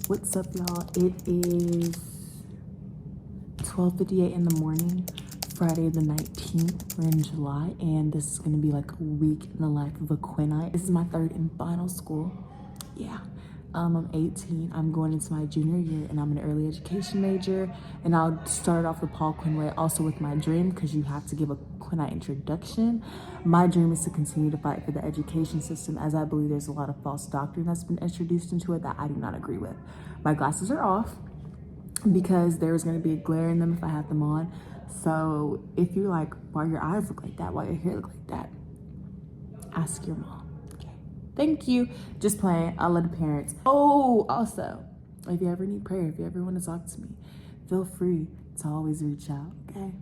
What's up, y'all? It is 12:58 in the morning, Friday the 19th. We're in July, and this is gonna be like a week in the life of a Quinnite. This is my third and final school. Yeah. I'm 18. I'm going into my junior year, and I'm an early education major. And I'll start off the Paul Quinn way, also with my dream, because you have to give a Quinnite introduction. My dream is to continue to fight for the education system, as I believe there's a lot of false doctrine that's been introduced into it that I do not agree with. My glasses are off because there's going to be a glare in them if I have them on. So if you're like, why your eyes look like that, why your hair look like that, ask your mom. Thank you. Just playing. I love the parents. Oh, also, if you ever need prayer, if you ever want to talk to me, feel free to always reach out, okay?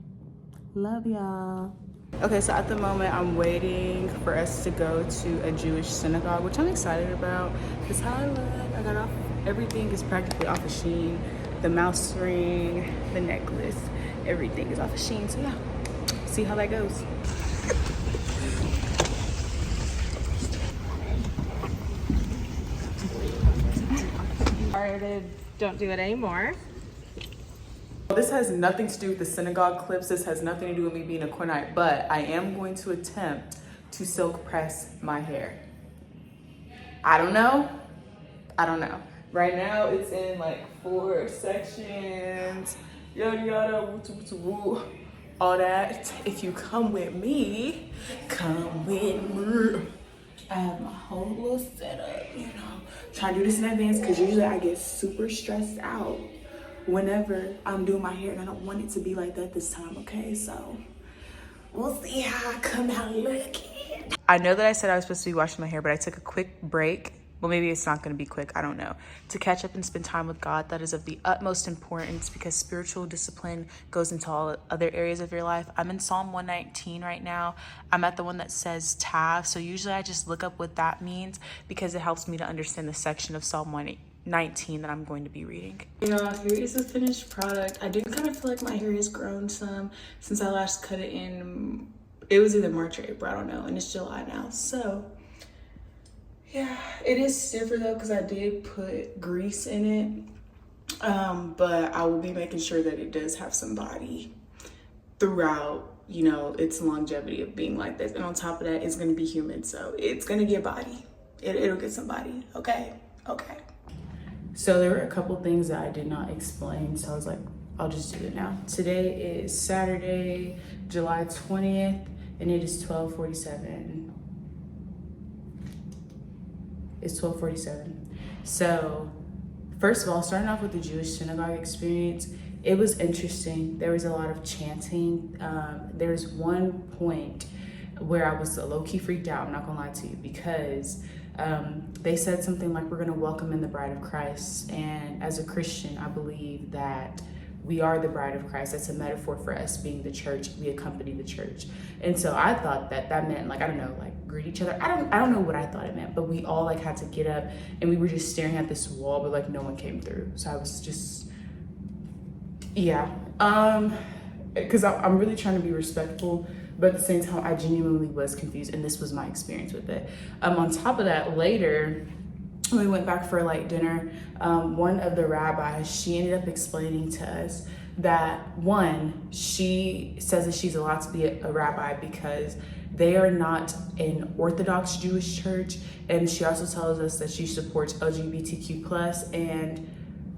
Love y'all. Okay, so at the moment, I'm waiting for us to go to a Jewish synagogue, which I'm excited about. Because how I look, I got off, everything is practically off of Shein. The mouse ring, the necklace, everything is off of Shein. So yeah, see how that goes. Don't do it anymore. This has nothing to do with the synagogue clips. This has nothing to do with me being a Quinnite, but I am going to attempt to silk press my hair. I don't know. Right now it's in like 4 sections, yada yada, woo woo woo, all that. If you come with me, I have my whole little setup, you know. Trying to do this in advance because usually I get super stressed out whenever I'm doing my hair, and I don't want it to be like that this time, okay? So we'll see how I come out looking. I know that I said I was supposed to be washing my hair, but I took a quick break. Well, maybe it's not going to be quick, I don't know. To catch up and spend time with God, that is of the utmost importance because spiritual discipline goes into all other areas of your life. I'm in Psalm 119 right now. I'm at the one that says Tav. So usually I just look up what that means because it helps me to understand the section of Psalm 119 that I'm going to be reading. Y'all, here is the finished product. I do kind of feel like my hair has grown some since I last cut it in. It was either March or April, I don't know, and it's July now. So yeah, it is stiffer though because I did put grease in it, but I will be making sure that it does have some body throughout, you know, its longevity of being like this. And on top of that, it's going to be humid, so it's going to get body. It'll get some body. Okay. So there were a couple things that I did not explain, so I was like, I'll just do it now. Today is Saturday, July 20th, and it is 12:47. It's 12:47. So first of all, starting off with the Jewish synagogue experience, it was interesting. There was a lot of chanting. There's one point where I was low-key freaked out, I'm not gonna lie to you, because they said something like, we're gonna welcome in the bride of Christ. And as a Christian, I believe that we are the bride of Christ. That's a metaphor for us being the church. We accompany the church. And so I thought that meant, like, I don't know, like greet each other. I don't know what I thought it meant, but we all like had to get up and we were just staring at this wall, but like no one came through. So I was just, yeah. Because I'm really trying to be respectful, but at the same time, I genuinely was confused, and this was my experience with it. On top of that, later, when we went back for like dinner, one of the rabbis, she ended up explaining to us that one, she says that she's allowed to be a rabbi because they are not an Orthodox Jewish church, and she also tells us that she supports LGBTQ+, and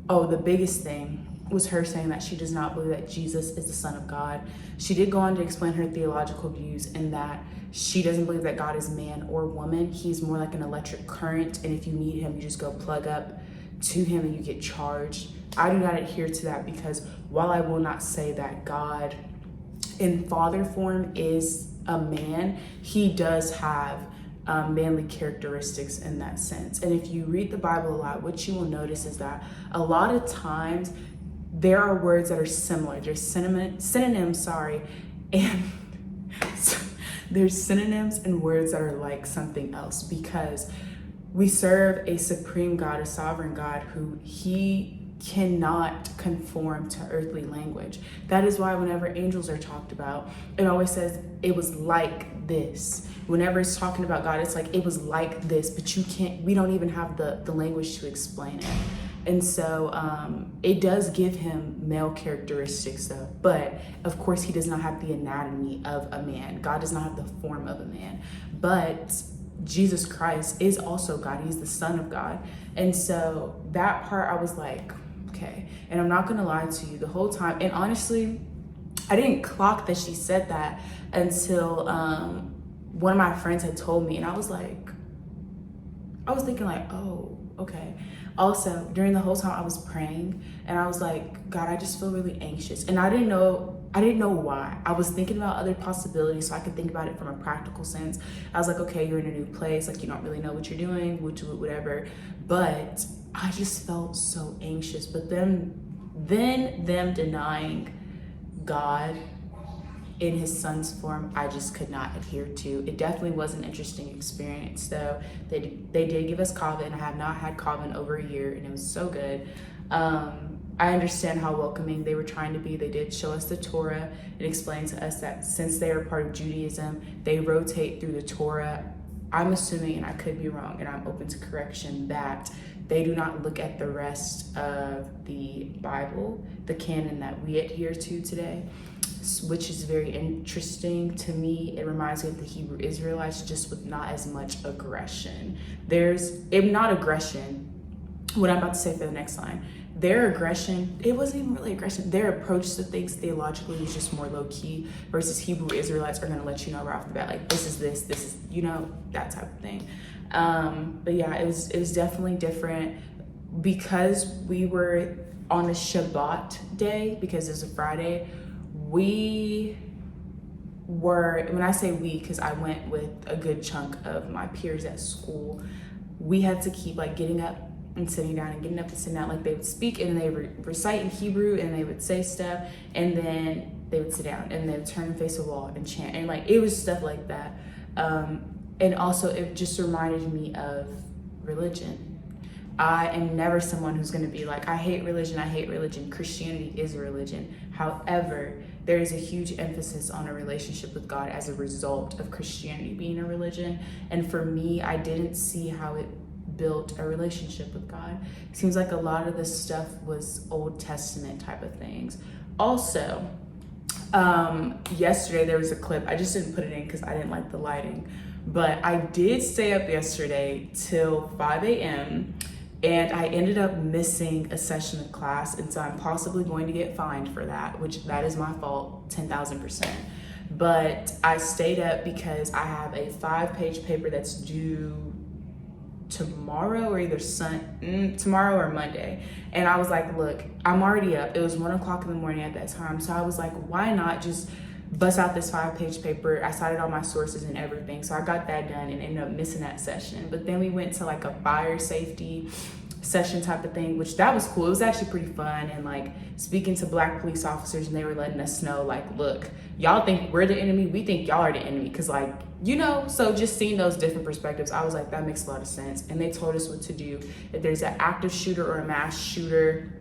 the biggest thing was her saying that she does not believe that Jesus is the Son of God. She did go on to explain her theological views in that she doesn't believe that God is man or woman. He's more like an electric current, and if you need him, you just go plug up to him and you get charged. I do not adhere to that because while I will not say that God in father form is a man, he does have manly characteristics in that sense. And if you read the Bible a lot, what you will notice is that a lot of times there are words that are similar. There's synonyms, and there's synonyms and words that are like something else because we serve a supreme God, a sovereign God who he cannot conform to earthly language. That is why whenever angels are talked about, it always says it was like this. Whenever it's talking about God, it's like it was like this, but we don't even have the language to explain it. And so it does give him male characteristics though, but of course he does not have the anatomy of a man. God does not have the form of a man, but Jesus Christ is also God. He's the Son of God. And so that part I was like, okay. And I'm not gonna lie to you, the whole time, and honestly, I didn't clock that she said that until one of my friends had told me, and I was thinking like, oh, okay. Also, during the whole time I was praying, and I was like, God, I just feel really anxious. And I didn't know why. I was thinking about other possibilities so I could think about it from a practical sense. I was like, okay, you're in a new place, like you don't really know what you're doing, whatever. But I just felt so anxious. But then them denying God in his son's form, I just could not adhere to. It definitely was an interesting experience though. They did give us kava, and I have not had kava in over a year, and it was so good. I understand how welcoming they were trying to be. They did show us the Torah and explain to us that since they are part of Judaism, they rotate through the Torah. I'm assuming, and I could be wrong, and I'm open to correction, that they do not look at the rest of the Bible, the canon that we adhere to today, which is very interesting to me. It reminds me of the Hebrew Israelites, just with not as much aggression. Not aggression, what I'm about to say for the next line. Their aggression, it wasn't even really aggression. Their approach to things theologically was just more low key, versus Hebrew Israelites are gonna let you know right off the bat, like this is, that type of thing. But yeah, it was definitely different because we were on a Shabbat day, because it's a Friday. We were, when I say we, because I went with a good chunk of my peers at school, we had to keep like getting up and sitting down and getting up and sitting down. Like they would speak and they would recite in Hebrew and they would say stuff, and then they would sit down and they would turn and face a wall and chant, and like it was stuff like that. And also it just reminded me of religion. I am never someone who's going to be like, I hate religion. Christianity is a religion. However, there is a huge emphasis on a relationship with God as a result of Christianity being a religion. And for me, I didn't see how it built a relationship with God. It seems like a lot of this stuff was Old Testament type of things. Also, yesterday there was a clip, I just didn't put it in because I didn't like the lighting, but I did stay up yesterday till 5 a.m. and I ended up missing a session of class, and so I'm possibly going to get fined for that, which that is my fault, 10,000%. But I stayed up because I have a 5-page paper that's due tomorrow, or either tomorrow or Monday. And I was like, look, I'm already up. It was 1 o'clock in the morning at that time. So I was like, why not just bust out this 5-page paper? I cited all my sources and everything. So I got that done and ended up missing that session. But then we went to like a fire safety session type of thing, which that was cool. It was actually pretty fun, and like speaking to Black police officers, and they were letting us know like, look, y'all think we're the enemy, we think y'all are the enemy, because like, you know, so just seeing those different perspectives, I was like, that makes a lot of sense. And they told us what to do if there's an active shooter or a mass shooter.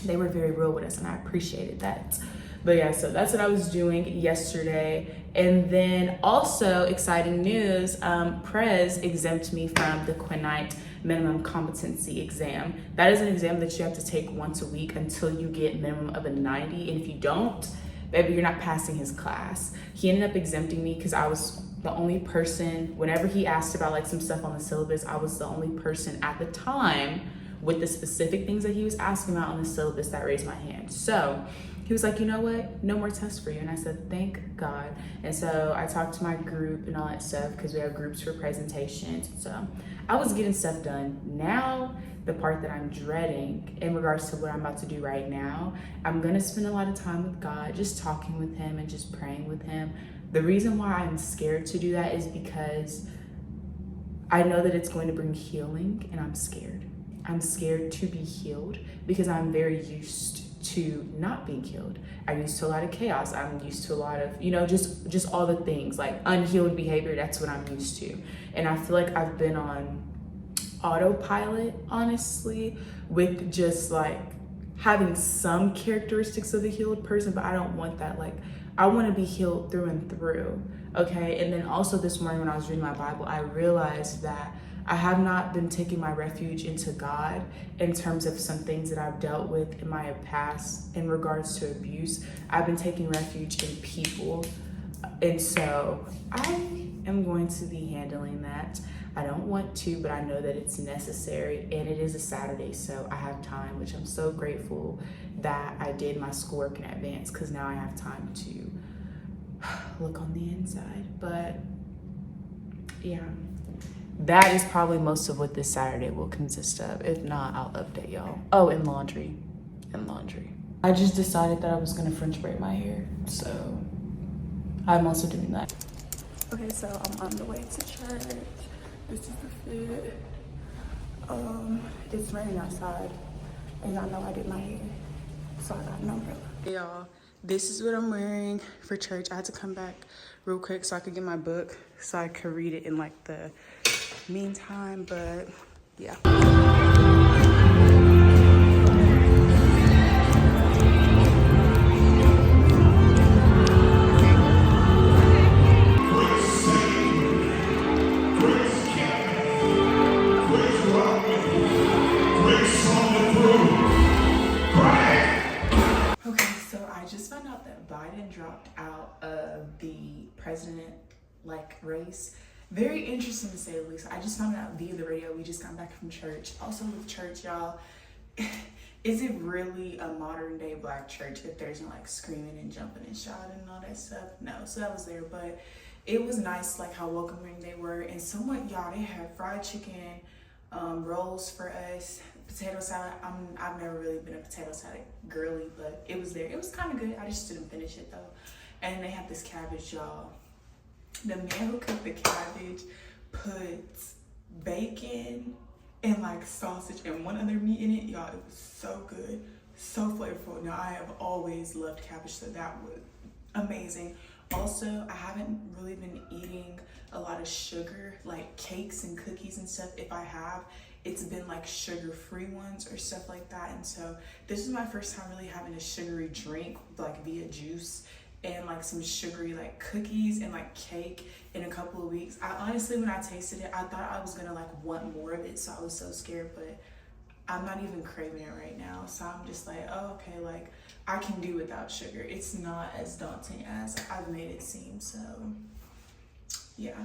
They were very real with us, and I appreciated that. But yeah, so that's what I was doing yesterday. And then also exciting news, Prez exempted me from the Quinnite minimum competency exam. That is an exam that you have to take once a week until you get minimum of a 90. And if you don't, baby, you're not passing his class. He ended up exempting me because I was the only person, whenever he asked about like some stuff on the syllabus, I was the only person at the time with the specific things that he was asking about on the syllabus that raised my hand. So he was like, you know what, no more tests for you. And I said, thank God. And so I talked to my group and all that stuff, because we have groups for presentations. So I was getting stuff done. Now, the part that I'm dreading in regards to what I'm about to do right now, I'm gonna spend a lot of time with God, just talking with him and just praying with him. The reason why I'm scared to do that is because I know that it's going to bring healing, and I'm scared. I'm scared to be healed because I'm very used to not being healed. I'm used to a lot of chaos. I'm used to a lot of, you know, just all the things like unhealed behavior. That's what I'm used to. And I feel like I've been on autopilot, honestly, with just like having some characteristics of a healed person, but I don't want that. Like, I want to be healed through and through. Okay. And then also this morning when I was reading my Bible, I realized that I have not been taking my refuge into God in terms of some things that I've dealt with in my past in regards to abuse. I've been taking refuge in people. And so I am going to be handling that. I don't want to, but I know that it's necessary, and it is a Saturday, so I have time, which I'm so grateful that I did my schoolwork in advance, because now I have time to look on the inside. But yeah, that is probably most of what this Saturday will consist of. If not, I'll update y'all. Oh, and laundry. I just decided that I was gonna French braid my hair, so I'm also doing that. Okay, so I'm on the way to church. This is the fit. It's raining outside, and y'all know I did my hair, so I got an umbrella. Hey y'all, this is what I'm wearing for church. I had to come back real quick so I could get my book, so I could read it in like the meantime, but yeah. Okay, so I just found out that Biden dropped out of the president race. Very interesting to say the least. I just found out via the radio. We just got back from church. Also with church, y'all, is it really a modern day black church if there's no like screaming and jumping and shouting and all that stuff? No, so that was there, but it was nice like how welcoming they were. And somewhat, y'all, they had fried chicken, rolls for us, potato salad. I've never really been a potato salad girly, but it was there. It was kind of good. I just didn't finish it though. And they had this cabbage, y'all. The man who cooked the cabbage puts bacon and like sausage and one other meat in it. Y'all, it was so good, so flavorful. Now, I have always loved cabbage, so that was amazing. Also, I haven't really been eating a lot of sugar, like cakes and cookies and stuff. If I have, it's been like sugar-free ones or stuff like that. And so this is my first time really having a sugary drink, like via juice, and like some sugary like cookies and like cake in a couple of weeks. I honestly, when I tasted it, I thought I was gonna like want more of it, so I was so scared, but I'm not even craving it right now. So I'm just like, oh, okay, like I can do without sugar. It's not as daunting as I've made it seem. So yeah,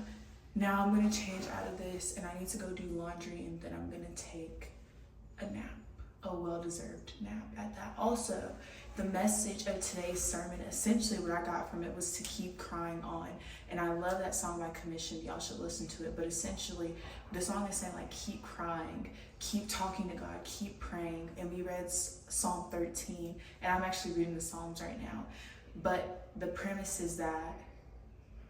now I'm gonna change out of this and I need to go do laundry, and then I'm gonna take a nap, a well-deserved nap at that. Also, the message of today's sermon, essentially what I got from it was to keep crying on. And I love that song by Commission. Y'all should listen to it. But essentially, the song is saying like, keep crying, keep talking to God, keep praying. And we read Psalm 13, and I'm actually reading the Psalms right now. But the premise is that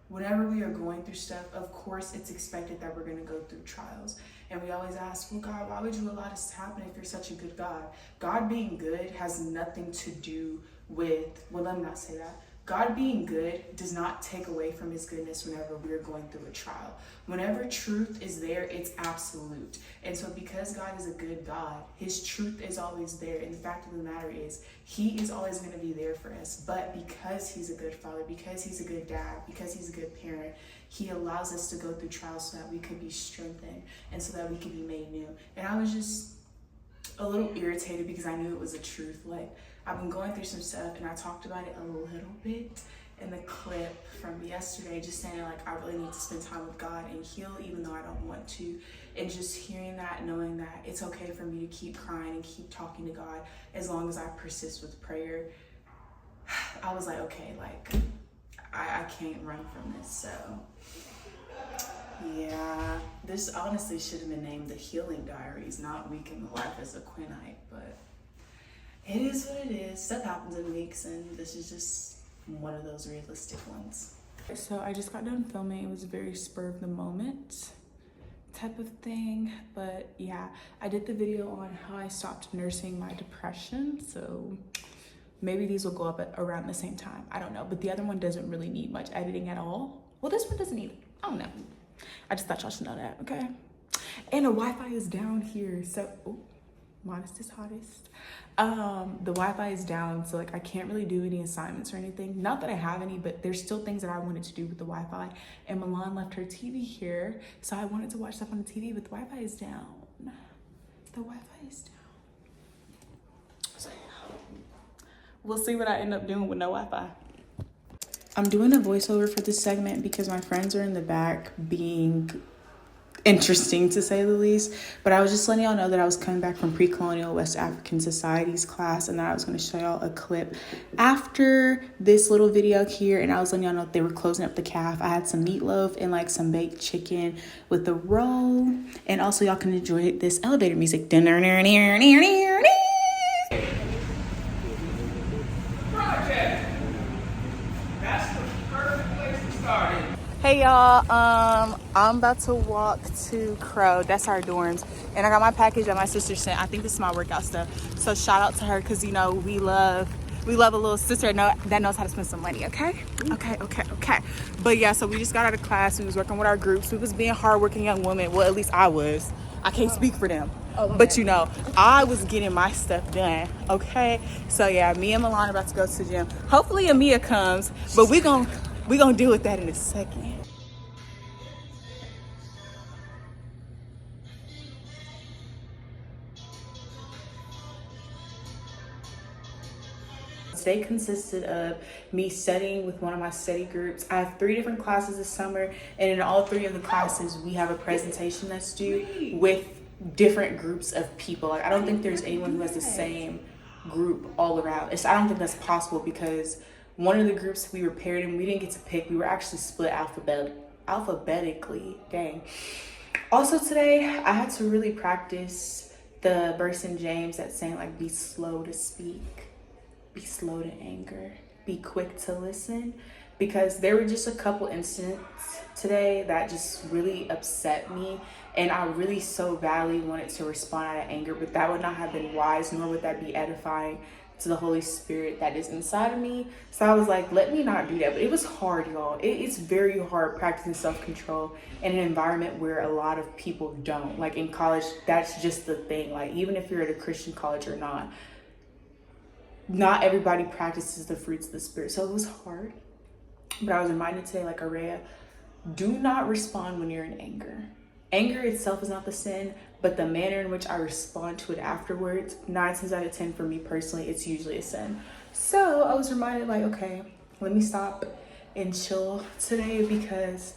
whenever we are going through stuff, of course, it's expected that we're going to go through trials. And we always ask, well, God, why would you allow this to happen if you're such a good God? God being good has nothing to do with, well, let me not say that. God being good does not take away from his goodness whenever we're going through a trial. Whenever truth is there, it's absolute. And so because God is a good God, his truth is always there. And the fact of the matter is, he is always going to be there for us. But because he's a good father, because he's a good dad, because he's a good parent, he allows us to go through trials so that we could be strengthened and so that we could be made new. And I was just a little irritated because I knew it was a truth. Like, I've been going through some stuff, and I talked about it a little bit in the clip from yesterday, just saying like I really need to spend time with God and heal even though I don't want to. And just hearing that, knowing that it's okay for me to keep crying and keep talking to God as long as I persist with prayer, I was like, okay, like I can't run from this. So yeah, this honestly should have been named The Healing Diaries, not Week in the Life as a Quinnite, but it is what it is. Stuff happens in weeks, and this is just one of those realistic ones. So I just got done filming. It was a very spur of the moment type of thing. But yeah, I did the video on how I stopped nursing my depression. So maybe these will go up at around the same time. I don't know. But the other one doesn't really need much editing at all. Well, this one doesn't need it. I don't know. I just thought y'all should know that, okay? And the Wi-Fi is down here. So, oh, modest is hottest. The Wi-Fi is down, so like I can't really do any assignments or anything. Not that I have any, but there's still things that I wanted to do with the Wi-Fi. And Milan left her TV here, so I wanted to watch stuff on the TV, but the Wi-Fi is down. The Wi-Fi is down. So yeah, we'll see what I end up doing with no Wi-Fi. I'm doing a voiceover for this segment because my friends are in the back being interesting, to say the least. But I was just letting y'all know that I was coming back from pre-colonial West African societies class, and that I was going to show y'all a clip after this little video here. And I was letting y'all know that they were closing up the calf. I had some meatloaf and like some baked chicken with the roll, and also y'all can enjoy this elevator music. Hey y'all, I'm about to walk to Crow. That's our dorms, and I got my package that my sister sent. I think this is my workout stuff, so shout out to her, because you know we love a little sister that knows how to spend some money. Okay. But yeah, so we just got out of class. We was working with our groups. We was being hardworking young women. Well, at least I was. I can't speak for them, but you know, I was getting my stuff done. Okay, so yeah, me and Milan are about to go to the gym. Hopefully Amia comes, but we gonna deal with that in a second. Today consisted of me studying with one of my study groups. I have 3 different classes this summer, and in all 3 of the classes we have a presentation that's due with different groups of people. Like I don't think there's anyone who has the same group all around. I don't think that's possible, because one of the groups we were paired in, we didn't get to pick. We were actually split alphabetically. Dang. Also today I had to really practice the verse in James that's saying like, be slow to speak, be slow to anger, be quick to listen, because there were just a couple incidents today that just really upset me, and I really so badly wanted to respond out of anger, but that would not have been wise, nor would that be edifying to the Holy Spirit that is inside of me. So I was like, let me not do that. But it was hard, y'all. It's very hard practicing self-control in an environment where a lot of people don't. Like in college, that's just the thing. Like even if you're at a Christian college or not everybody practices the fruits of the Spirit. So it was hard. But I was reminded today, like Araya, do not respond when you're in anger. Anger itself is not the sin, but the manner in which I respond to it afterwards, 9 times out of 10 for me personally, it's usually a sin. So I was reminded, like, okay, let me stop and chill today, because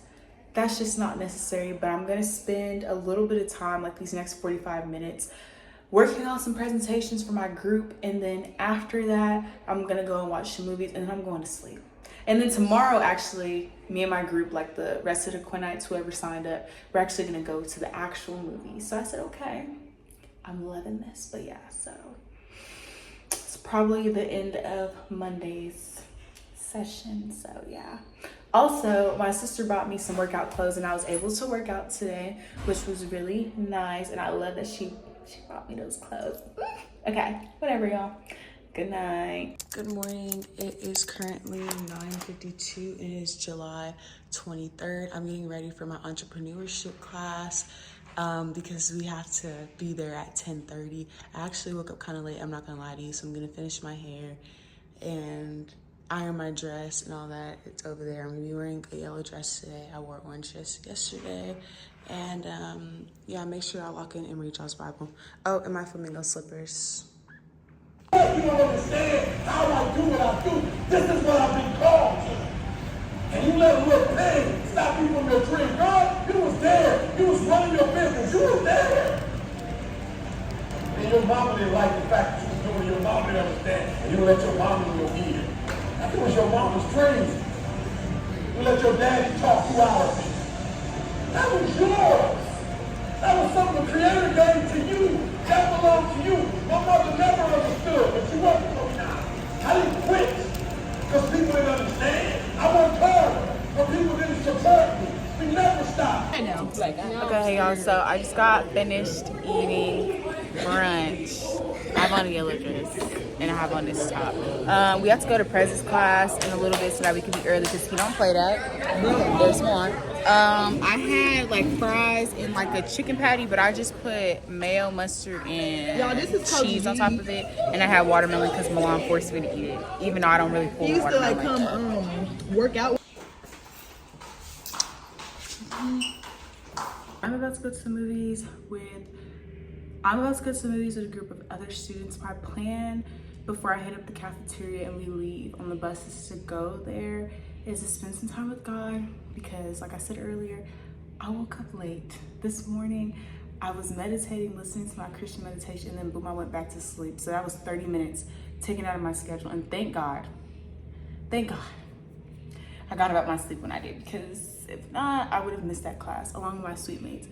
that's just not necessary. But I'm gonna spend a little bit of time, like these next 45 minutes, working on some presentations for my group, and then after that I'm gonna go and watch some movies, and then I'm going to sleep. And then tomorrow, actually, me and my group, like the rest of the Quinnites, whoever signed up, we're actually gonna go to the actual movie. So I said, okay, I'm loving this. But yeah, so it's probably the end of Monday's session. So yeah. Also, my sister bought me some workout clothes, and I was able to work out today, which was really nice. And I love that she bought me those clothes. Okay, whatever, y'all. Good night. Good morning. It is currently 9:52. It is July 23rd. I'm getting ready for my entrepreneurship class because we have to be there at 10:30. I actually woke up kind of late, I'm not gonna lie to you, so I'm gonna finish my hair and iron my dress and all that. It's over there. I'm gonna be wearing a yellow dress today. I wore orange just yesterday. And yeah, make sure y'all lock in and read y'all's Bible. Oh, and my flamingo slippers. You don't understand how I do what I do. This is what I've been called to. And you let a little pain stop you from your dream. God, you was there. You was running your business. You was there. And your mama didn't like the fact that you was doing it. Your mama didn't understand. And you let your mama in your ear. That was your mama's dream. You let your daddy talk you out of it. That was yours. That was something the Creator gave to you. That belonged to you. My mother never understood, but she wasn't coming out. I didn't quit because people didn't understand. I worked hard, but people didn't support me. We never stopped. I know. Okay, y'all, so I just got finished eating brunch. I have on a yellow dress and I have on this top. We have to go to Prez's class in a little bit so that we can be early because he don't play that. There's one. I had like fries and like a chicken patty, but I just put mayo, mustard, and cheese on top of it. And I had watermelon because Milan forced me to eat it, even though I don't really pull He used to watermelon. like come work out. I'm about to go to the movies with a group of other students. My plan before I head up the cafeteria and we leave on the buses to go there is to spend some time with God because, like I said earlier, I woke up late this morning. I was meditating, listening to my Christian meditation, and then boom, I went back to sleep. So that was 30 minutes taken out of my schedule. And thank God, I got about my sleep when I did, because if not, I would have missed that class along with my sweet mates.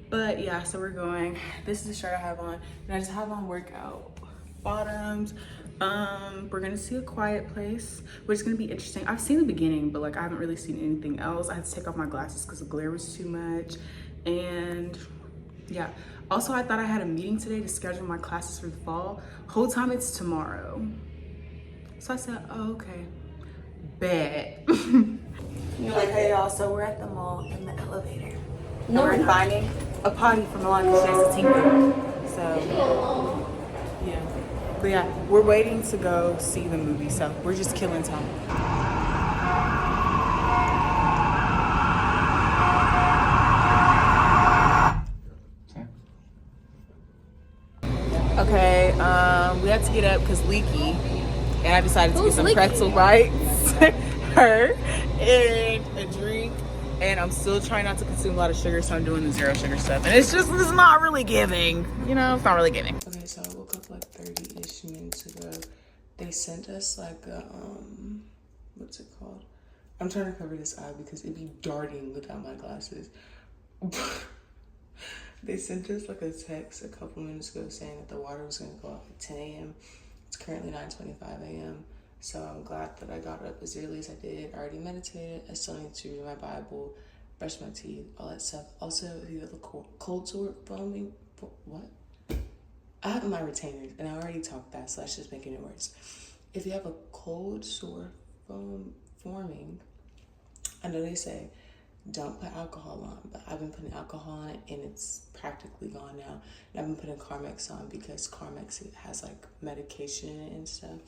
But yeah, so we're going. This is the shirt I have on, and I just have on workout bottoms. We're gonna see A Quiet Place, which is gonna be interesting. I've seen the beginning, but like I haven't really seen anything else. I had to take off my glasses because the glare was too much. And yeah, also I thought I had a meeting today to schedule my classes for the fall. Whole time it's tomorrow. So I said, oh, okay, bet. You're like, hey y'all, so we're at the mall in the elevator. No, we're finding a potty for Milan because she has a tinker. So yeah. But yeah, we're waiting to go see the movie, so we're just killing time. Okay, we had to get up because Leaky, and I decided to get some pretzel bites, her, and a drink. And I'm still trying not to consume a lot of sugar, so I'm doing the zero sugar stuff. And it's not really giving. You know, it's not really giving. Okay, so I woke up like 30-ish minutes ago. They sent us like a, what's it called? I'm trying to cover this eye because it'd be darting without my glasses. They sent us like a text a couple minutes ago saying that the water was gonna go off at 10 a.m. It's currently 9:25 a.m. So I'm glad that I got up as early as I did. I already meditated. I still need to read my Bible, brush my teeth, all that stuff. Also, if you have a cold sore foaming, what? I have my retainers, and I already talked fast, so that's just making it worse. If you have a cold sore forming, I know they say don't put alcohol on, but I've been putting alcohol on and it's practically gone now. And I've been putting Carmex on because Carmex has like medication and stuff.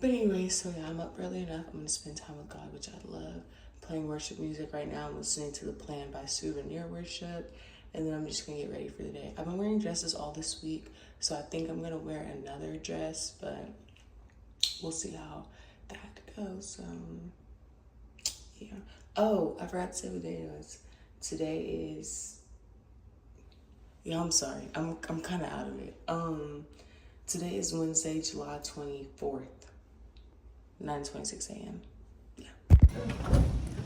But anyway, so yeah, I'm up early enough. I'm gonna spend time with God, which I love. Playing worship music right now. I'm listening to The Plan by Souvenir Worship. And then I'm just gonna get ready for the day. I've been wearing dresses all this week, so I think I'm gonna wear another dress, but we'll see how that goes. Yeah. Oh, I forgot to say what day it was. Today is, yeah, I'm sorry. I'm kind of out of it. Today is Wednesday, July 24th, 9:26 a.m. Yeah.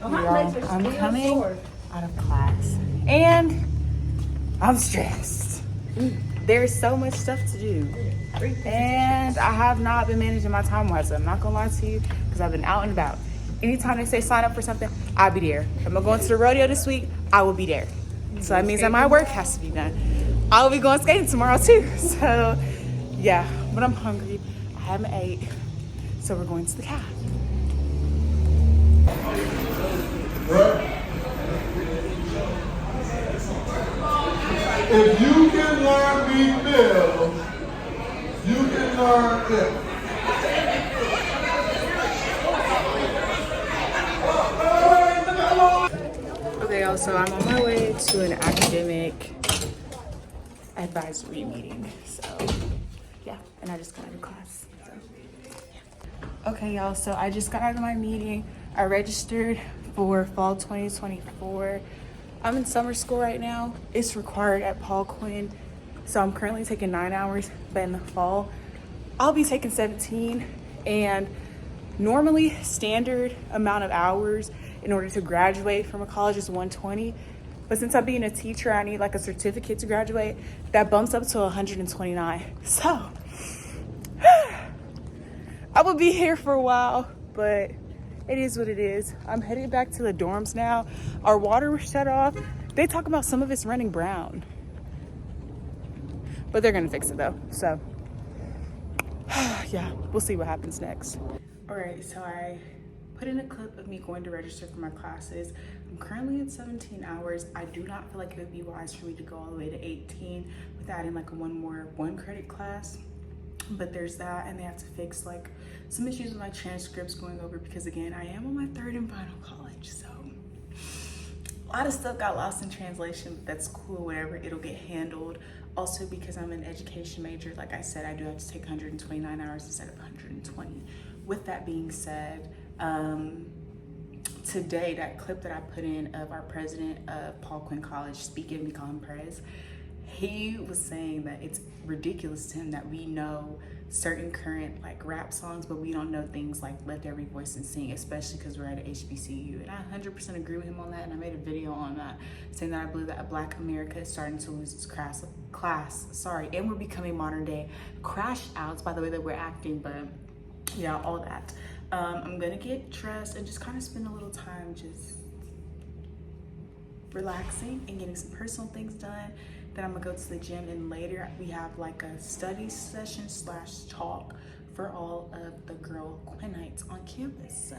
I'm coming out of class and I'm stressed. There is so much stuff to do. And I have not been managing my time wisely. I'm not gonna lie to you, because I've been out and about. Anytime they say sign up for something, I'll be there. If I'm going to the rodeo this week, I will be there. So that means that my work has to be done. I will be going skating tomorrow too. So yeah, but I'm hungry. I haven't ate. So we're going to the calf. If you can learn me Bill, you can learn it. Okay, y'all, so I'm on my way to an academic advisory meeting. So yeah, and I just got out of class. So, yeah. Okay, y'all, so I just got out of my meeting. I registered for fall 2024. I'm in summer school right now. It's required at Paul Quinn. So I'm currently taking 9 hours, but in the fall, I'll be taking 17. And normally standard amount of hours in order to graduate from a college is 120. But since I'm being a teacher, I need like a certificate to graduate. That bumps up to 129. So I will be here for a while, but it is what it is. I'm headed back to the dorms now. Our water was shut off. They talk about some of it's running brown, but they're gonna fix it though. So Yeah, we'll see what happens next. All right, so I put in a clip of me going to register for my classes. I'm currently at 17 hours. I do not feel like it would be wise for me to go all the way to 18 with adding like one credit class. But there's that, and they have to fix like some issues with my transcripts going over, because again, I am on my third and final college, so a lot of stuff got lost in translation, but that's cool, whatever, it'll get handled. Also, because I'm an education major, like I said, I do have to take 129 hours instead of 120. With that being said, today, that clip that I put in of our president of Paul Quinn College speaking, we call him Prez, he was saying that it's ridiculous to him that we know certain current like rap songs, but we don't know things like Lift Every Voice and Sing, especially because we're at a HBCU. And I 100% agree with him on that, and I made a video on that saying that I believe that Black America is starting to lose its class, and we're becoming modern day crash outs by the way that we're acting. But yeah, all that. I'm gonna get dressed and just kind of spend a little time just relaxing and getting some personal things done. Then I'm gonna go to the gym, and later we have like a study session / talk for all of the girl Quinnites on campus. So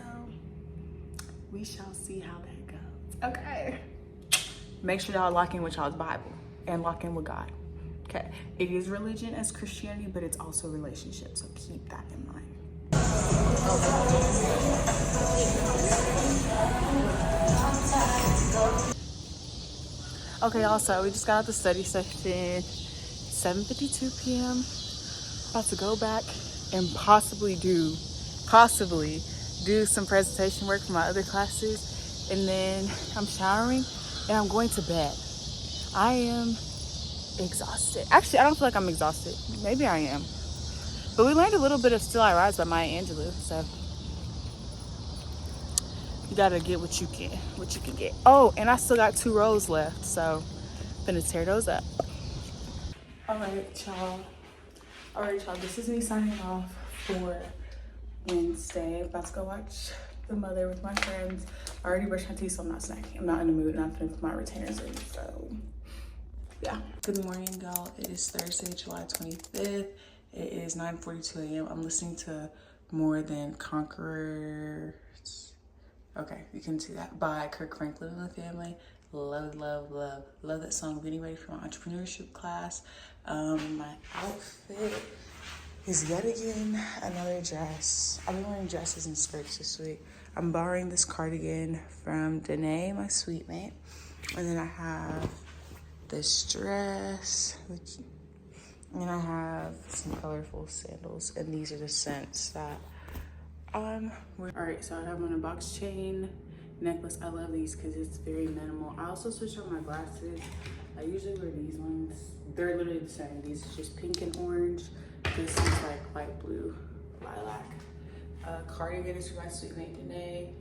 we shall see how that goes. Okay. Make sure y'all lock in with y'all's Bible and lock in with God. Okay. It is religion as Christianity, but it's also relationship. So keep that in mind. Okay, also, we just got out the study session, 7:52 p.m. About to go back and possibly do some presentation work for my other classes. And then I'm showering and I'm going to bed. I am exhausted. Actually, I don't feel like I'm exhausted. Maybe I am. But we learned a little bit of Still I Rise by Maya Angelou, so you gotta get what you can get. Oh, and I still got 2 rows left, so I'm gonna tear those up. All right, y'all, this is me signing off for Wednesday. About to go watch The Mother with my friends. I already brushed my teeth, so I'm not snacking. I'm not in the mood, and I'm gonna put my retainers in, so yeah. Good morning, y'all. It is Thursday, July 25th. It is 9:42 a.m. I'm listening to More Than Conquerors. Okay, you can see that by Kirk Franklin and the Family. Love that song. Getting ready for my entrepreneurship class. My outfit is yet again another dress. I've been wearing dresses and skirts this week. I'm borrowing this cardigan from Danae, my sweet mate. And then I have this dress, and I have some colorful sandals, and these are the scents that I'm wearing. All right, so I have on a box chain necklace. I love these because it's very minimal. I also switched up my glasses. I usually wear these ones. They're literally the same. These are just pink and orange. This is like light blue, lilac. Cardigan is from my sweet mate Danae.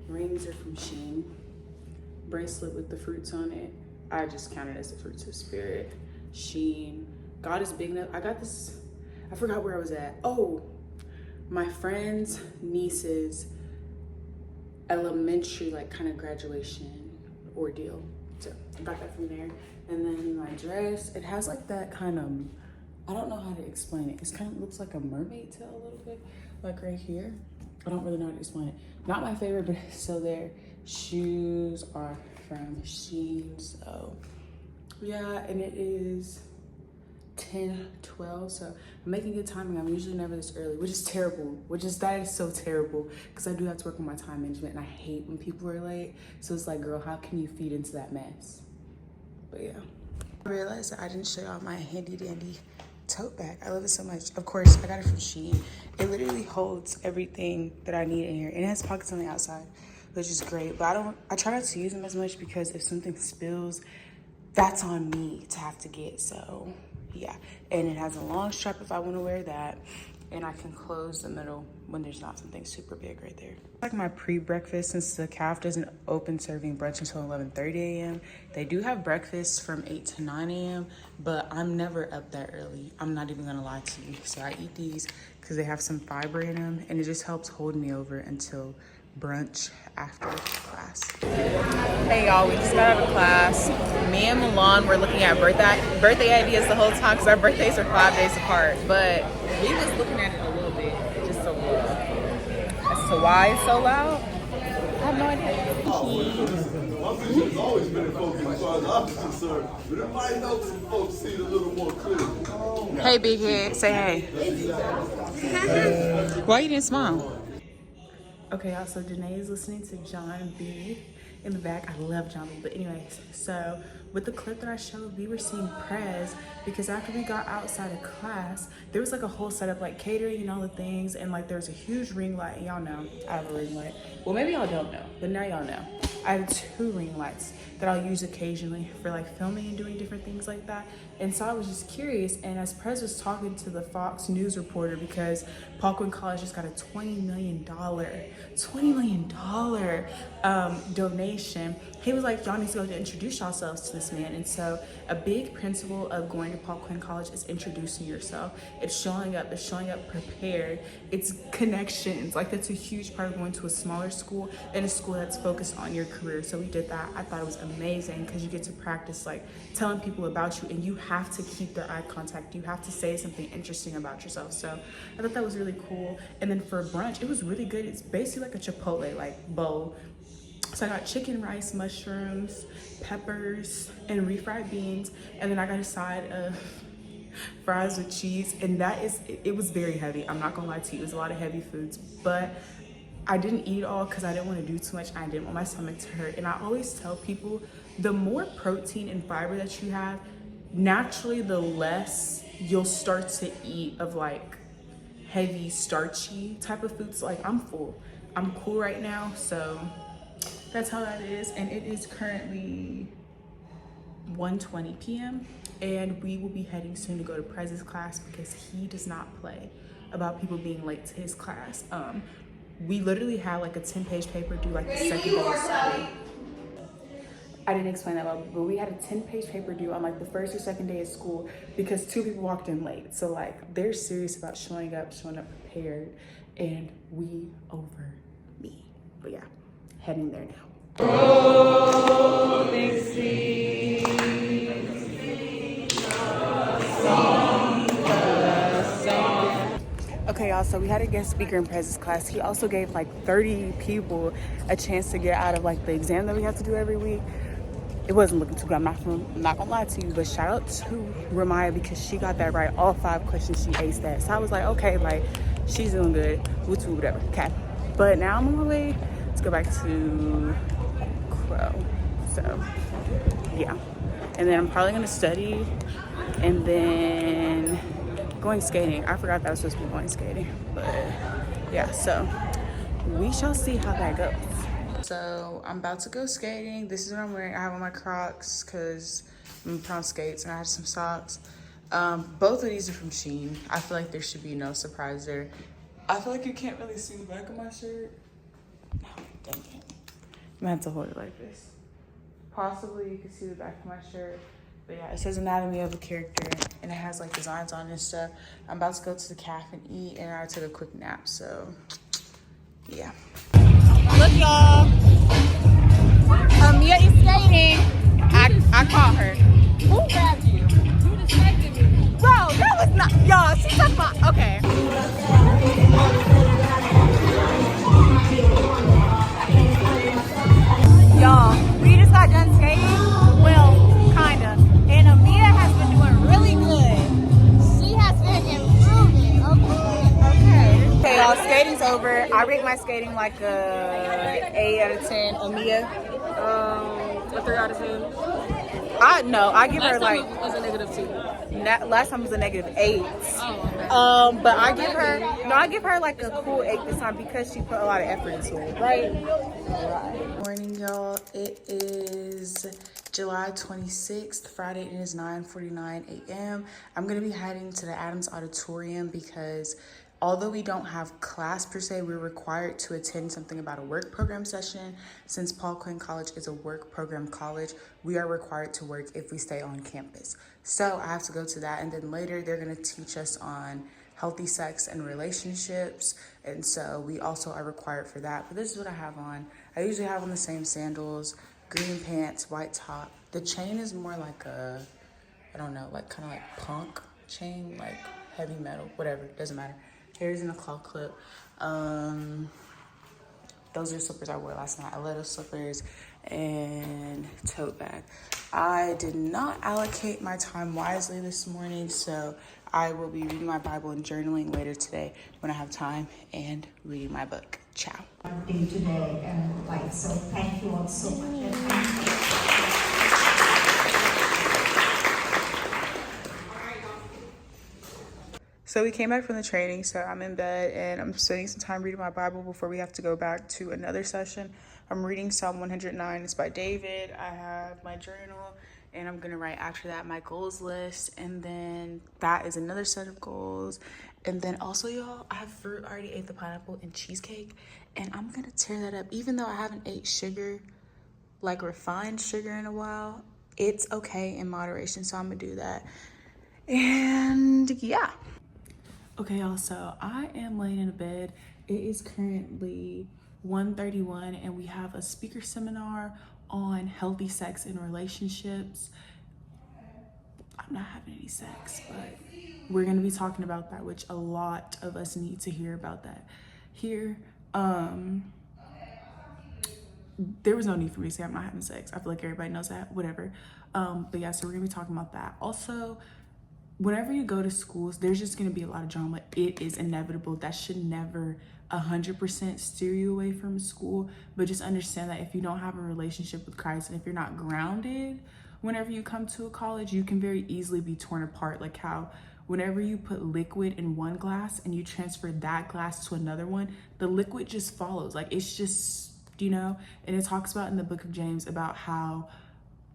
Rings are from Shein. Bracelet with the fruits on it. I just count it as the fruits of spirit. Shein. God is big enough. I got this, I forgot where I was at. Oh, my friend's niece's elementary, like kind of graduation ordeal. So I got that from there. And then my dress, it has like that kind of, I don't know how to explain it. It kind of looks like a mermaid tail a little bit, like right here. I don't really know how to explain it. Not my favorite, but it's still there. Shoes are from Shein, so yeah, and it is 10:12, so I'm making good timing. I'm usually never this early, which is terrible, that is so terrible, because I do have to work on my time management, and I hate when people are late. So it's like, girl, how can you feed into that mess? But yeah, I realized that I didn't show y'all my handy dandy tote bag. I love it so much. Of course, I got it from Shein. It literally holds everything that I need in here, and it has pockets on the outside, which is great. But I try not to use them as much, because if something spills, that's on me to have to get. So yeah, and it has a long strap if I want to wear that, and I can close the middle when there's not something super big right there. Like my pre-breakfast, since the CAF doesn't open serving brunch until 11:30 a.m. They do have breakfast from 8 to 9 a.m., but I'm never up that early. I'm not even gonna lie to you. So I eat these because they have some fiber in them, and it just helps hold me over until brunch after class. Hey y'all, we just got out of class. Me and Milan were looking at birthday ideas the whole time because our birthdays are 5 days apart. But We was looking at it a little bit, just a little. As to why it's so loud, I have no idea. My vision has always been in focus as far as I'm concerned, but it might help some folks see it a little more clearly. Hey, big head, say hey. Why you didn't smile? Okay, y'all, so Janae is listening to John B in the back. I love John B, but anyways, so with the clip that I showed, we were seeing Prez because after we got outside of class, there was like a whole setup, like catering and all the things, and like there's a huge ring light. Y'all know I have a ring light. Well, maybe y'all don't know, but now y'all know. I have 2 ring lights that I'll use occasionally for like filming and doing different things like that. And so I was just curious, and as Prez was talking to the Fox News reporter, because Paul Quinn College just got a $20 million donation, he was like, y'all need to go to introduce yourselves to this man. And so a big principle of going to Paul Quinn College is introducing yourself. It's showing up prepared. It's connections. Like, that's a huge part of going to a smaller school and a school that's focused on your career. So we did that. I thought it was amazing because you get to practice like telling people about you, and you have to keep their eye contact. You have to say something interesting about yourself. So I thought that was really cool. And then for brunch, it was really good. It's basically like a Chipotle like bowl. So I got chicken, rice, mushrooms, peppers, and refried beans. And then I got a side of fries with cheese. And it was very heavy. I'm not gonna lie to you, it was a lot of heavy foods, but I didn't eat it all because I didn't want to do too much. I didn't want my stomach to hurt. And I always tell people, the more protein and fiber that you have, naturally the less you'll start to eat of like heavy starchy type of foods. Like, I'm full. I'm cool right now, so that's how that is. And it is currently 1:20 p.m. and we will be heading soon to go to Prez's class because he does not play about people being late to his class. We literally had like a 10-page paper due like the second day of school. I didn't explain that well, but we had a 10-page paper due on like the first or second day of school because 2 people walked in late. So like, they're serious about showing up prepared, and we over me. But yeah, heading there now. Oh, okay, y'all, so we had a guest speaker in Prez's class. He also gave like 30 people a chance to get out of like the exam that we have to do every week. It wasn't looking too good, I'm not gonna lie to you, but shout out to Ramaya because she got that right. All 5 questions, she aced that. So I was like, okay, like, she's doing good, whatever, okay. But now I'm on my way to go back to Crow, so yeah. And then I'm probably gonna study and then going skating. I forgot that I was supposed to be going skating, but yeah, so we shall see how that goes. So I'm about to go skating. This is what I'm wearing. I have on my Crocs because I'm put on skates, and I have some socks. Both of these are from Shein. I feel like there should be no surprise there. I feel like you can't really see the back of my shirt. Oh, dang it. I'm gonna have to hold it like this. Possibly you can see the back of my shirt. But yeah, it says anatomy of a character, and it has like designs on it and stuff. I'm about to go to the cafe and eat, and I took a quick nap, so yeah. Look, y'all. Mia is skating. I caught her. Who grabbed you? You distracted me. Bro, that was not. Y'all, she's talking about. Okay. Y'all, we just got done skating. Well, kinda. And Amia has been doing really good. She has been improving. Okay. Okay, y'all, skating's over. I rate my skating like a 8 out of 10. Amia, A 3 out of 10. I give her like. It was a -2. Last time was a -8. Oh, okay. But I give her like a cool 8 this time because she put a lot of effort into it. Right. Morning, y'all. It is July 26th, Friday. It is 9:49 a.m. I'm gonna be heading to the Adams Auditorium because although we don't have class per se, we're required to attend something about a work program session. Since Paul Quinn College is a work program college, we are required to work if we stay on campus. So I have to go to that, and then later they're gonna teach us on healthy sex and relationships, and so we also are required for that. But this is what I have on. I usually have on the same sandals, green pants, white top. The chain is more like a, I don't know, like kind of like punk chain, like heavy metal, whatever, doesn't matter. Hair's in a claw clip. Those are slippers I wore last night. I love those slippers and tote bag. I did not allocate my time wisely this morning, so I will be reading my Bible and journaling later today when I have time and reading my book. Ciao. Day today and like, so thank you all so much. And thank you. So we came back from the training, so I'm in bed and I'm spending some time reading my Bible before we have to go back to another session. I'm reading Psalm 109. It's by David. I have my journal and I'm gonna write after that my goals list, and then that is another set of goals. And then also, y'all, I have fruit. I already ate the pineapple and cheesecake, and I'm gonna tear that up. Even though I haven't ate sugar, like refined sugar, in a while, it's okay in moderation, so I'm gonna do that. And yeah. Okay, y'all, so I am laying in bed. It is currently 1:31 and we have a speaker seminar on healthy sex in relationships. I'm not having any sex, but we're gonna be talking about that, which a lot of us need to hear about that here. There was no need for me to say I'm not having sex. I feel like everybody knows that, whatever. But yeah, so we're gonna be talking about that. Also, whenever you go to schools, there's just going to be a lot of drama. It is inevitable. That should never 100% steer you away from school. But just understand that if you don't have a relationship with Christ and if you're not grounded, whenever you come to a college, you can very easily be torn apart. Like how whenever you put liquid in one glass and you transfer that glass to another one, the liquid just follows. Like it's just, you know, and it talks about in the book of James about how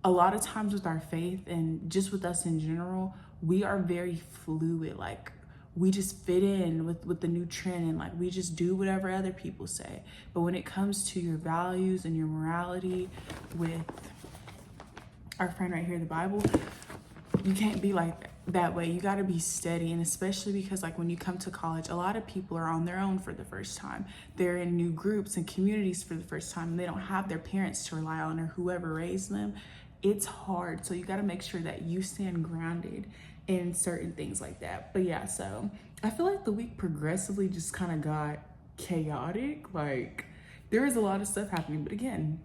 a lot of times with our faith and just with us in general, we are very fluid. Like we just fit in with the new trend and like we just do whatever other people say. But when it comes to your values and your morality with our friend right here, the Bible, you can't be like that way. You got to be steady. And especially because like when you come to college, a lot of people are on their own for the first time. They're in new groups and communities for the first time. And they don't have their parents to rely on or whoever raised them. It's hard. So you got to make sure that you stand grounded in certain things like that. But yeah, so I feel like the week progressively just kind of got chaotic. Like there is a lot of stuff happening, but again,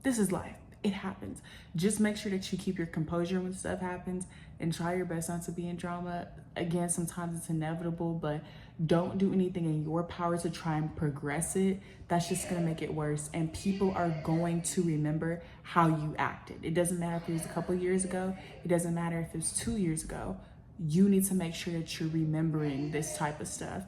this is life. It happens. Just make sure that you keep your composure when stuff happens and try your best not to be in drama. Again, sometimes it's inevitable, but don't do anything in your power to try and progress it. That's just gonna make it worse. And people are going to remember how you acted. It doesn't matter if it was a couple years ago. It doesn't matter if it was 2 years ago. You need to make sure that you're remembering this type of stuff.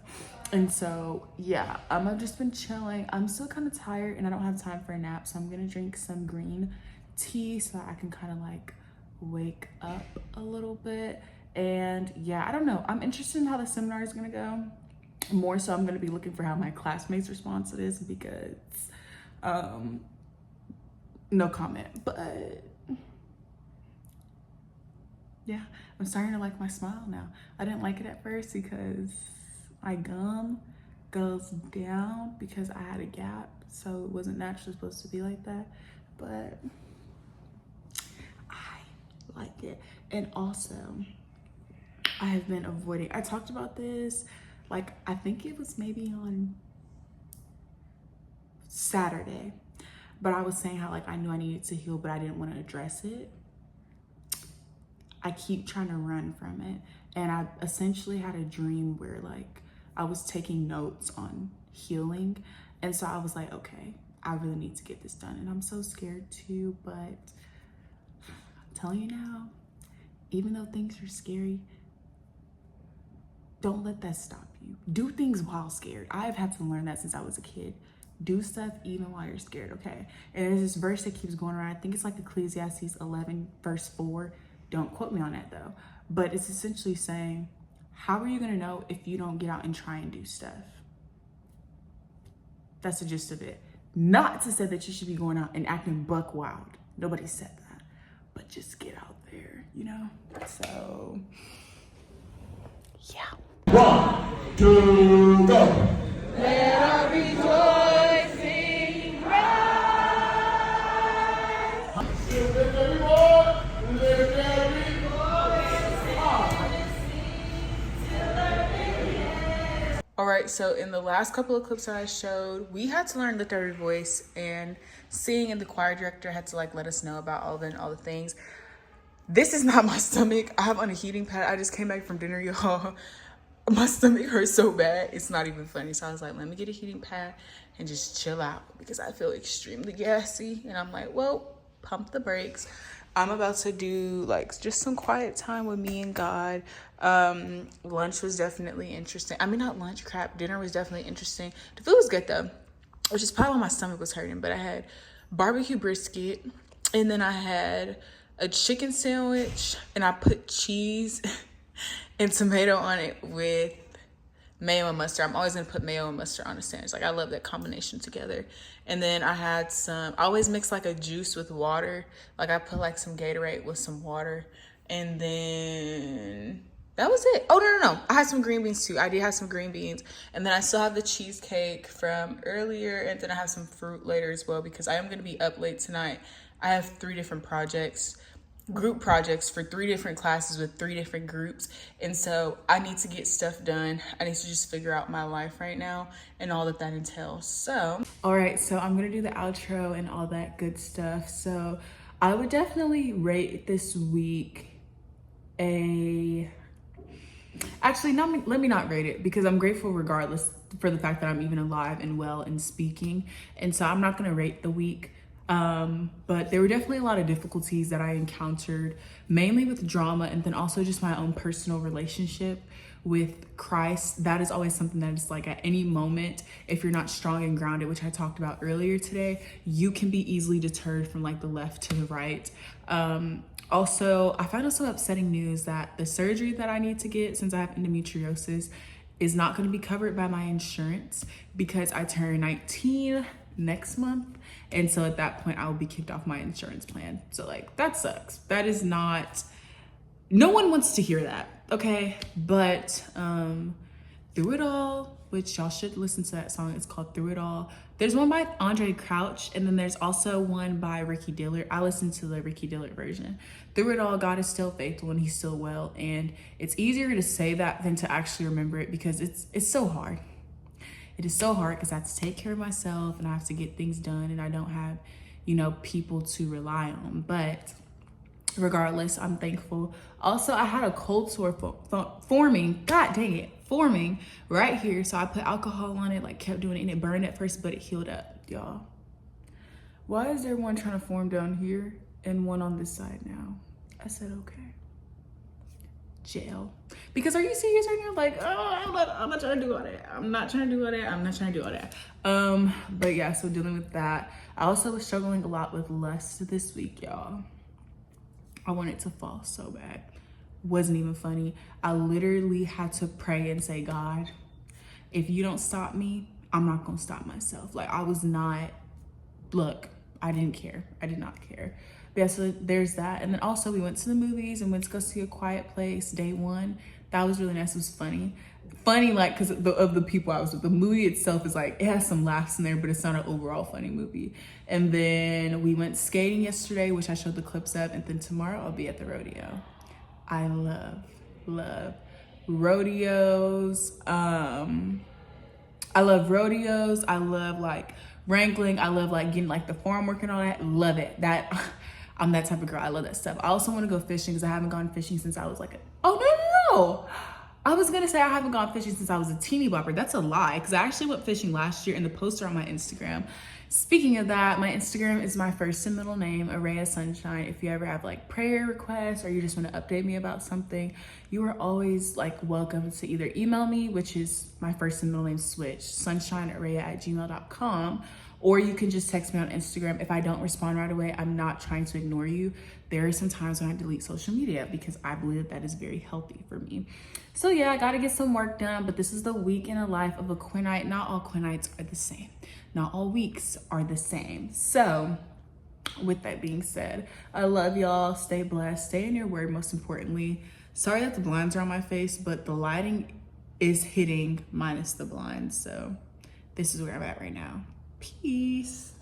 And so, yeah, I've just been chilling. I'm still kind of tired and I don't have time for a nap. So I'm gonna drink some green tea so that I can kind of like wake up a little bit. And yeah, I don't know. I'm interested in how the seminar is gonna go. More so, I'm gonna be looking for how my classmates respond to this because, no comment, but yeah, I'm starting to like my smile now. I didn't like it at first because my gum goes down because I had a gap, so it wasn't naturally supposed to be like that, but I like it. And also, I have been avoiding, I talked about this, like I think it was maybe on Saturday, but I was saying how like I knew I needed to heal, but I didn't want to address it. I keep trying to run from it. And I essentially had a dream where like I was taking notes on healing. And so I was like, okay, I really need to get this done. And I'm so scared too, but I'm telling you now, even though things are scary, don't let that stop you. Do things while scared. I have had to learn that since I was a kid. Do stuff even while you're scared, okay? And there's this verse that keeps going around. I think it's like Ecclesiastes 11 verse 4. Don't quote me on that though. But it's essentially saying, how are you gonna know if you don't get out and try and do stuff? That's the gist of it. Not to say that you should be going out and acting buck wild. Nobody said that. But just get out there, you know? So, yeah. 1, 2, go. Let our rejoicing rise. Lift every voice, lift every voice. All right, so in the last couple of clips that I showed, we had to learn lift every voice, and singing, and the choir director had to like let us know about all the things. This is not my stomach. I have on a heating pad. I just came back from dinner, y'all. My stomach hurts so bad, it's not even funny. So I was like, let me get a heating pad and just chill out because I feel extremely gassy. And I'm like, well, pump the brakes. I'm about to do like just some quiet time with me and God. Lunch was definitely interesting. I mean, not lunch, crap. Dinner was definitely interesting. The food was good though, which is probably why my stomach was hurting. But I had barbecue brisket, and then I had a chicken sandwich, and I put cheese and tomato on it with mayo and mustard. I'm always gonna put mayo and mustard on a sandwich. Like, I love that combination together. And then I had I always mix like a juice with water. Like, I put like some Gatorade with some water. And then that was it. Oh, no. I had some green beans too. I did have some green beans. And then I still have the cheesecake from earlier. And then I have some fruit later as well because I am gonna be up late tonight. I have 3 different group projects for 3 different classes with 3 different groups, and so I need to get stuff done. I need to just figure out my life right now and all that entails. So all right, so I'm gonna do the outro and all that good stuff. So I would definitely rate this week actually, no, let me not rate it because I'm grateful regardless for the fact that I'm even alive and well and speaking, and so I'm not gonna rate the week. But there were definitely a lot of difficulties that I encountered, mainly with drama, and then also just my own personal relationship with Christ. That is always something that is like, at any moment, if you're not strong and grounded, which I talked about earlier today, you can be easily deterred from like the left to the right. Also, I found out some upsetting news that the surgery that I need to get, since I have endometriosis, is not going to be covered by my insurance because I turn 19 next month, and so at that point I will be kicked off my insurance plan. So like, that sucks. That is not, no one wants to hear that, okay? But Through It All, which y'all should listen to that song, it's called Through It All. There's one by Andre Crouch, and then there's also one by Ricky Dillard. I listened to the Ricky Dillard version. Through it all, God is still faithful and he's still well, and it's easier to say that than to actually remember it because it's so hard. It is so hard because I have to take care of myself and I have to get things done, and I don't have, people to rely on. But regardless, I'm thankful. Also, I had a cold sore forming, god dang it, forming right here. So I put alcohol on it, like kept doing it, and it burned at first, but it healed up, y'all. Why is there one trying to form down here and one on this side now? I said, okay. Jail. Because are you serious right now? Like, I'm not trying to do all that. I'm not trying to do all that. But yeah, so dealing with that. I also was struggling a lot with lust this week, y'all. I wanted to fall so bad. Wasn't even funny. I literally had to pray and say, God, if you don't stop me, I'm not gonna stop myself. Like, I was not, look, I didn't care. I did not care. But yeah, so there's that. And then also we went to the movies and went to go see A Quiet Place day 1. That was really nice. It was funny. Funny, like, because of the people I was with. The movie itself is like, it has some laughs in there, but it's not an overall funny movie. And then we went skating yesterday, which I showed the clips of. And then tomorrow I'll be at the rodeo. I love rodeos. I love rodeos. I love like wrangling. I love like getting like the farm work and all that. Love it. I'm that type of girl. I love that stuff. I also want to go fishing because I haven't gone fishing since I was like, no. I was gonna say I haven't gone fishing since I was a teeny bopper. That's a lie, because I actually went fishing last year, and the posts are on my Instagram. Speaking of that, my Instagram is my first and middle name, Araya Sunshine. If you ever have like prayer requests or you just want to update me about something, you are always like welcome to either email me, which is my first and middle name switch, sunshinearaya@gmail.com, or you can just text me on Instagram. If I don't respond right away, I'm not trying to ignore you. There are some times when I delete social media because I believe that is very healthy for me. So yeah, I gotta get some work done, but this is the week in the life of a Quinnite. Not all Quinnites are the same. Not all weeks are the same. So with that being said, I love y'all. Stay blessed. Stay in your word, most importantly. Sorry that the blinds are on my face, but the lighting is hitting minus the blinds. So this is where I'm at right now. Peace.